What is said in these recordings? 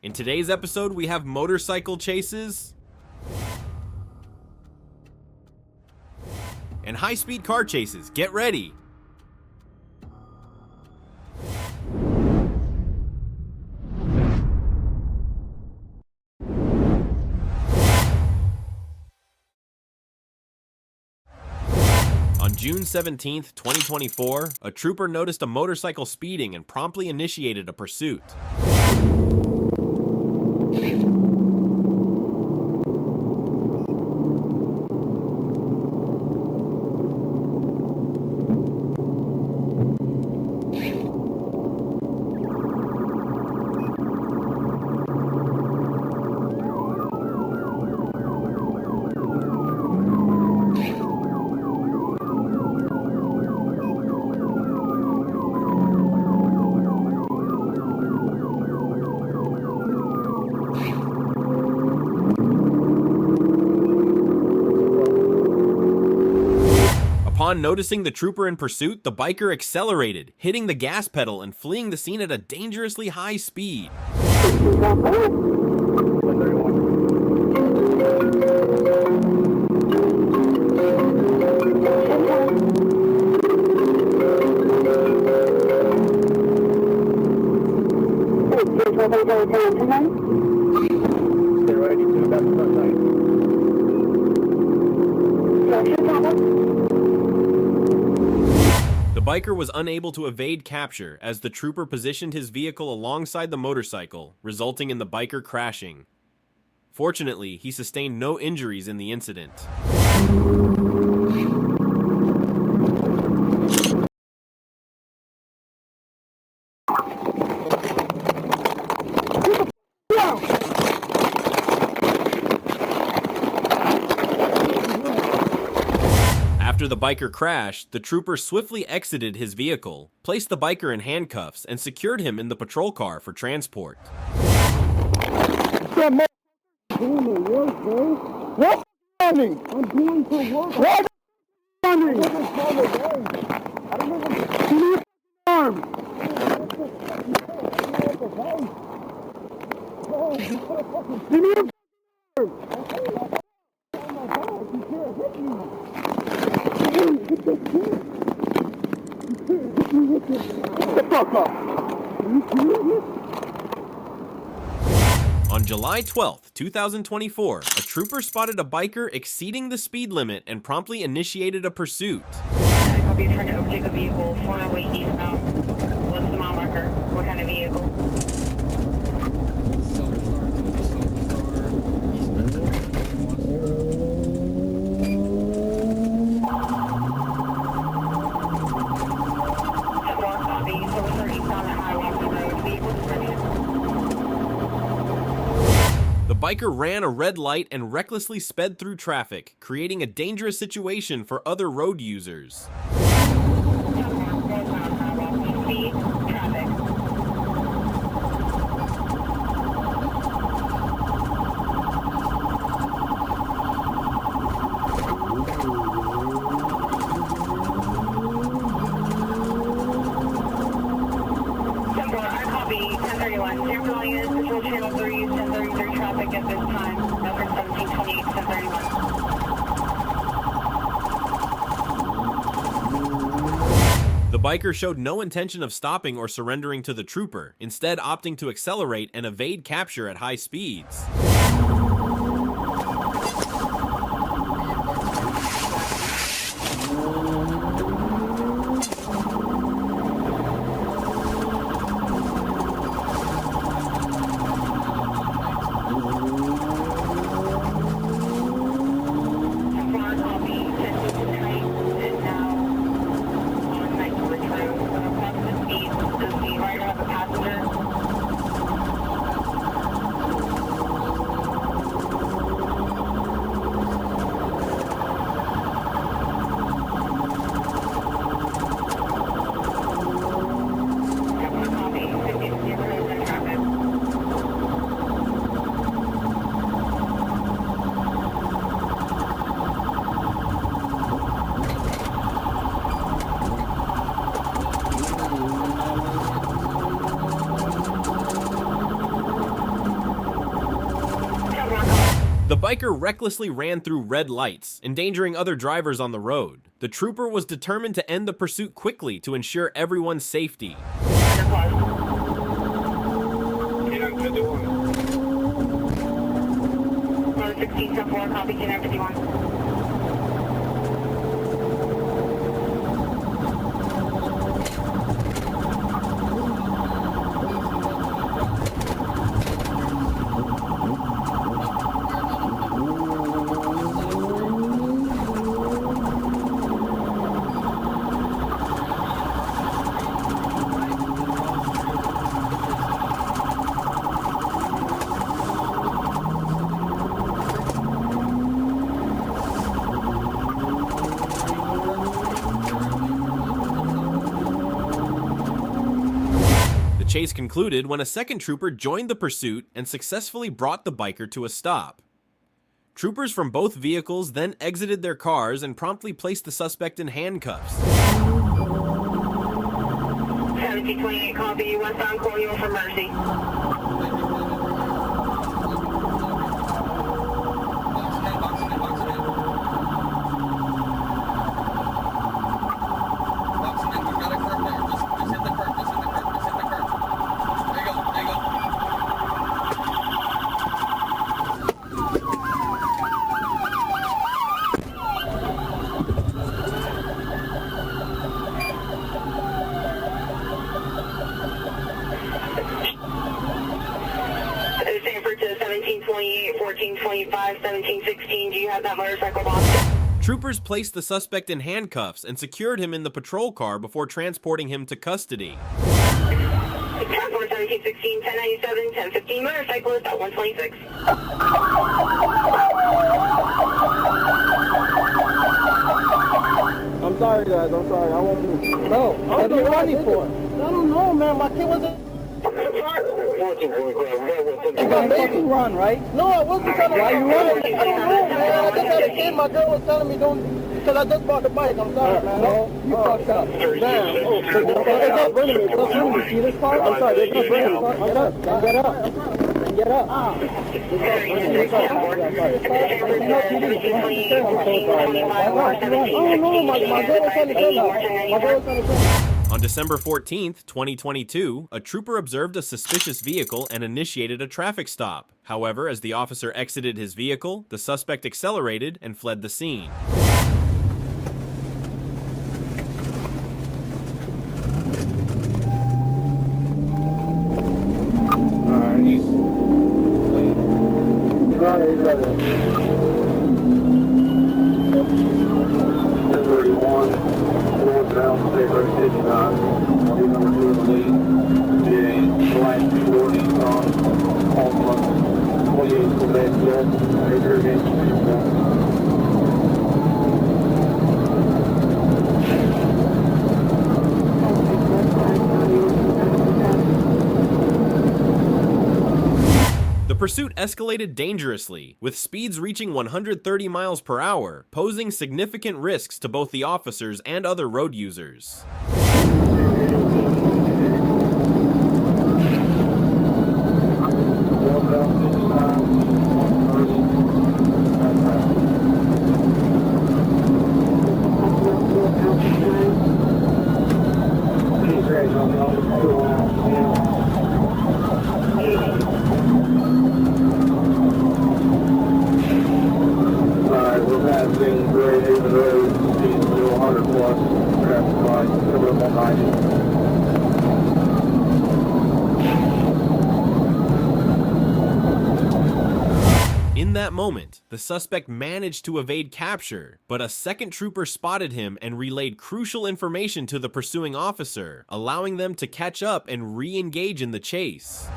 In today's episode, we have motorcycle chases and high-speed car chases. Get ready! On June 17, 2024, a trooper noticed a motorcycle speeding and promptly initiated a pursuit. Upon noticing the trooper in pursuit, the biker accelerated, hitting the gas pedal and fleeing the scene at a dangerously high speed. The biker was unable to evade capture as the trooper positioned his vehicle alongside the motorcycle, resulting in the biker crashing. Fortunately, he sustained no injuries in the incident. After the biker crashed, the trooper swiftly exited his vehicle, placed the biker in handcuffs, and secured him in the patrol car for transport. I'm doing for work, bro. What? I'm doing for work. What? I don't even arm. Give me a On July 12, 2024, a trooper spotted a biker exceeding the speed limit and promptly initiated a pursuit. I'll be trying to overtake a vehicle 408 eastbound. What's the mile marker? What kind of vehicle? The biker ran a red light and recklessly sped through traffic, creating a dangerous situation for other road users. The biker showed no intention of stopping or surrendering to the trooper, instead opting to accelerate and evade capture at high speeds. The biker recklessly ran through red lights, endangering other drivers on the road. The trooper was determined to end the pursuit quickly to ensure everyone's safety. 16-4, copy 1051. The chase concluded when a second trooper joined the pursuit and successfully brought the biker to a stop. Troopers from both vehicles then exited their cars and promptly placed the suspect in handcuffs. 1728, copy. Westbound Colonial for Mercy. Sanford to 1728, 1425, 1716. Do you have that motorcycle box? Troopers placed the suspect in handcuffs and secured him in the patrol car before transporting him to custody. Transport 1716, 1097, 1015, motorcyclist at 126. I'm sorry, guys. I'm sorry. I won't move. No. What are you running for? I don't know, man. My kid wasn't... You got made me run, right? No, I wasn't trying to... Why you running? I don't know, man. I just had a kid. My girl was telling me don't... Because I just bought the bike. I'm sorry, man. No, you fucked up. Man, it's not running me. It's not running me. See this car? I'm sorry. It's not running me. Get up. Get up. Get up. On December 14th, 2022, a trooper observed a suspicious vehicle and initiated a traffic stop. However, as the officer exited his vehicle, the suspect accelerated and fled the scene. The pursuit escalated dangerously, with speeds reaching 130 miles per hour, posing significant risks to both the officers and other road users. In that moment, the suspect managed to evade capture, but a second trooper spotted him and relayed crucial information to the pursuing officer, allowing them to catch up and re-engage in the chase.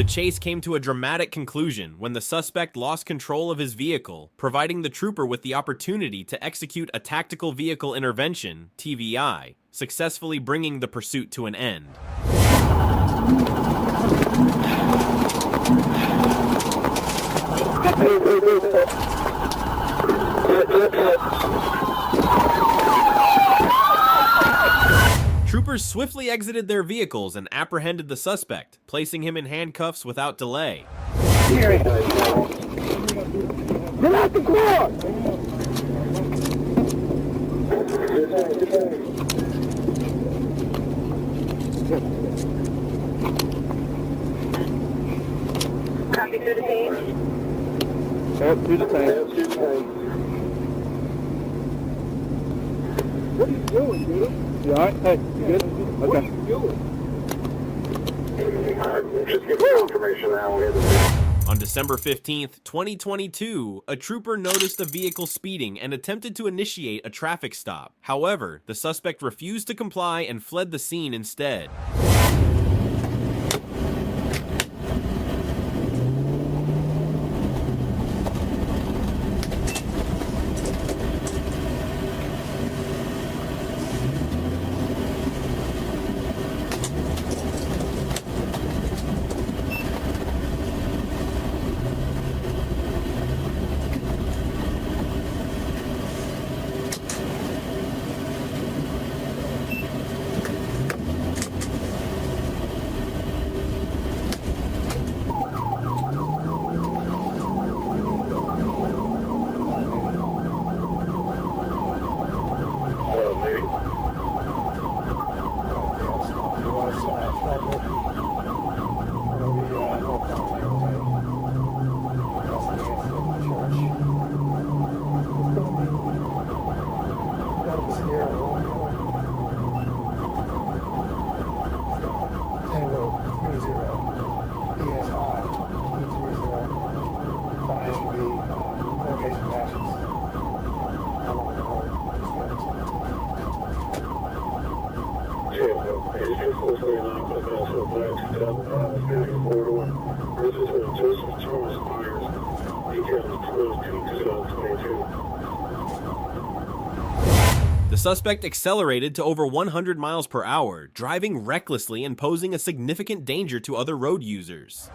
chase came to a dramatic conclusion when the suspect lost control of his vehicle, providing the trooper with the opportunity to execute a tactical vehicle intervention, TVI, successfully bringing the pursuit to an end. Troopers swiftly exited their vehicles and apprehended the suspect, placing him in handcuffs without delay. Get out the car! Copy through the page. Yep, through the tank. What are you doing, dude? You alright? Hey, you good? Okay. What are you doing? Just give me confirmation now. On December 15th, 2022, a trooper noticed a vehicle speeding and attempted to initiate a traffic stop. However, the suspect refused to comply and fled the scene instead. The suspect accelerated to over 100 miles per hour, driving recklessly and posing a significant danger to other road users.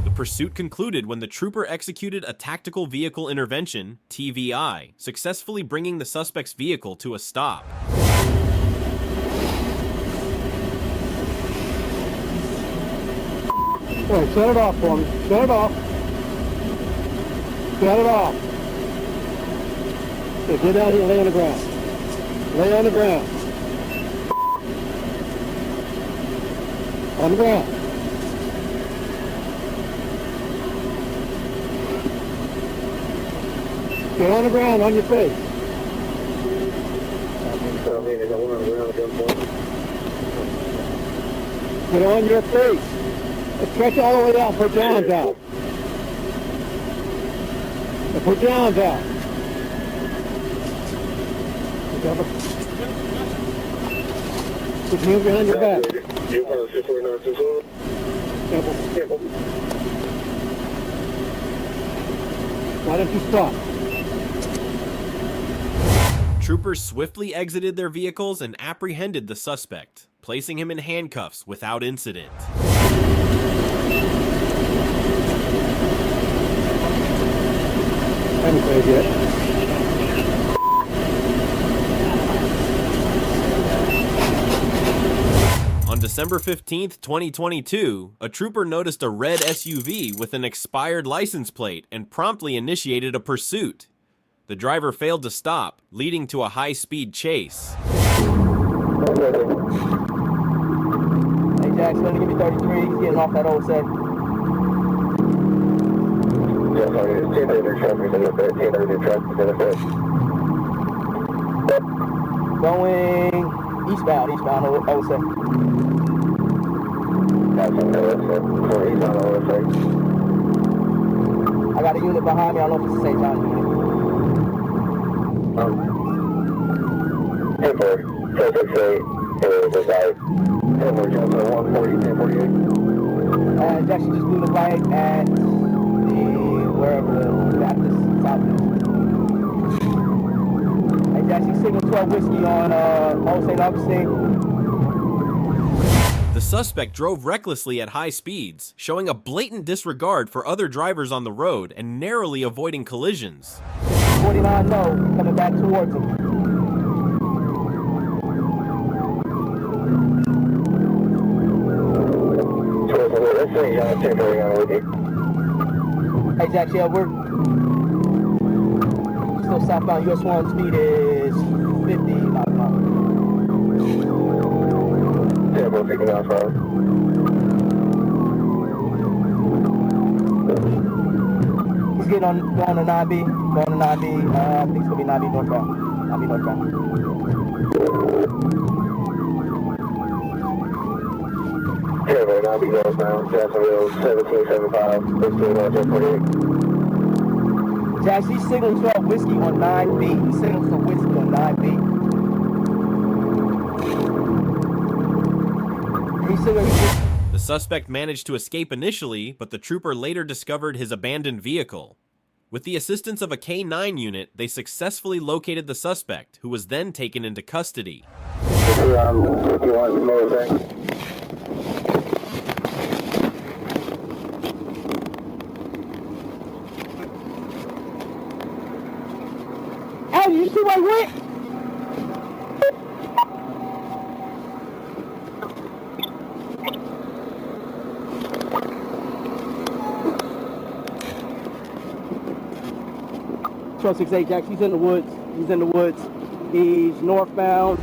The pursuit concluded when the trooper executed a tactical vehicle intervention, TVI, successfully bringing the suspect's vehicle to a stop. Wait, set it off for me. Set it off. Set it off. Okay, get out here and lay on the ground. Lay on the ground. On the ground. Get on the ground, on your face. Get on your face. Stretch all the way out, put your arms out. Put your arms out. Put your hands behind your back. Why don't you stop? Troopers swiftly exited their vehicles and apprehended the suspect, placing him in handcuffs without incident. I haven't played yet. December 15th, 2022, a trooper noticed a red SUV with an expired license plate and promptly initiated a pursuit. The driver failed to stop, leading to a high-speed chase. Hey, Jackson, let me give me 33. He's getting off that old set. Yes, it's 1030 traffic in the 1030 traffic in the Going eastbound old set. That's on the OSA. So he's on the OSA. I got a unit behind me. I don't know if it's the same time unit. Hey, boy. 468 is like 140, 1048. Jackson just blew the flag at wherever the Baptist South is. Hey, Jackson, signal 12 whiskey on Old St. Augustine. The suspect drove recklessly at high speeds, showing a blatant disregard for other drivers on the road and narrowly avoiding collisions. 49 low, coming back towards him. Let's say y'all 1030 on with you. Hey, Jack, yeah, we're still southbound. US 1 speed is 50 miles an hour. Yeah, we're picking off road. He's getting on, going to 9B. Going to 9B. I think it's going to be 9B northbound. 9B northbound. Yeah, but I'll be northbound, Jacksonville, 1775, 1548. Jack, he's signaling 12 whiskey on 9B. He's signaling for whiskey on 9B. He's signaling. The suspect managed to escape initially, but the trooper later discovered his abandoned vehicle. With the assistance of a K-9 unit, they successfully located the suspect, who was then taken into custody. If you want some more things. Hey, you see where he went? Truck 68 Jack, he's in the woods. He's northbound.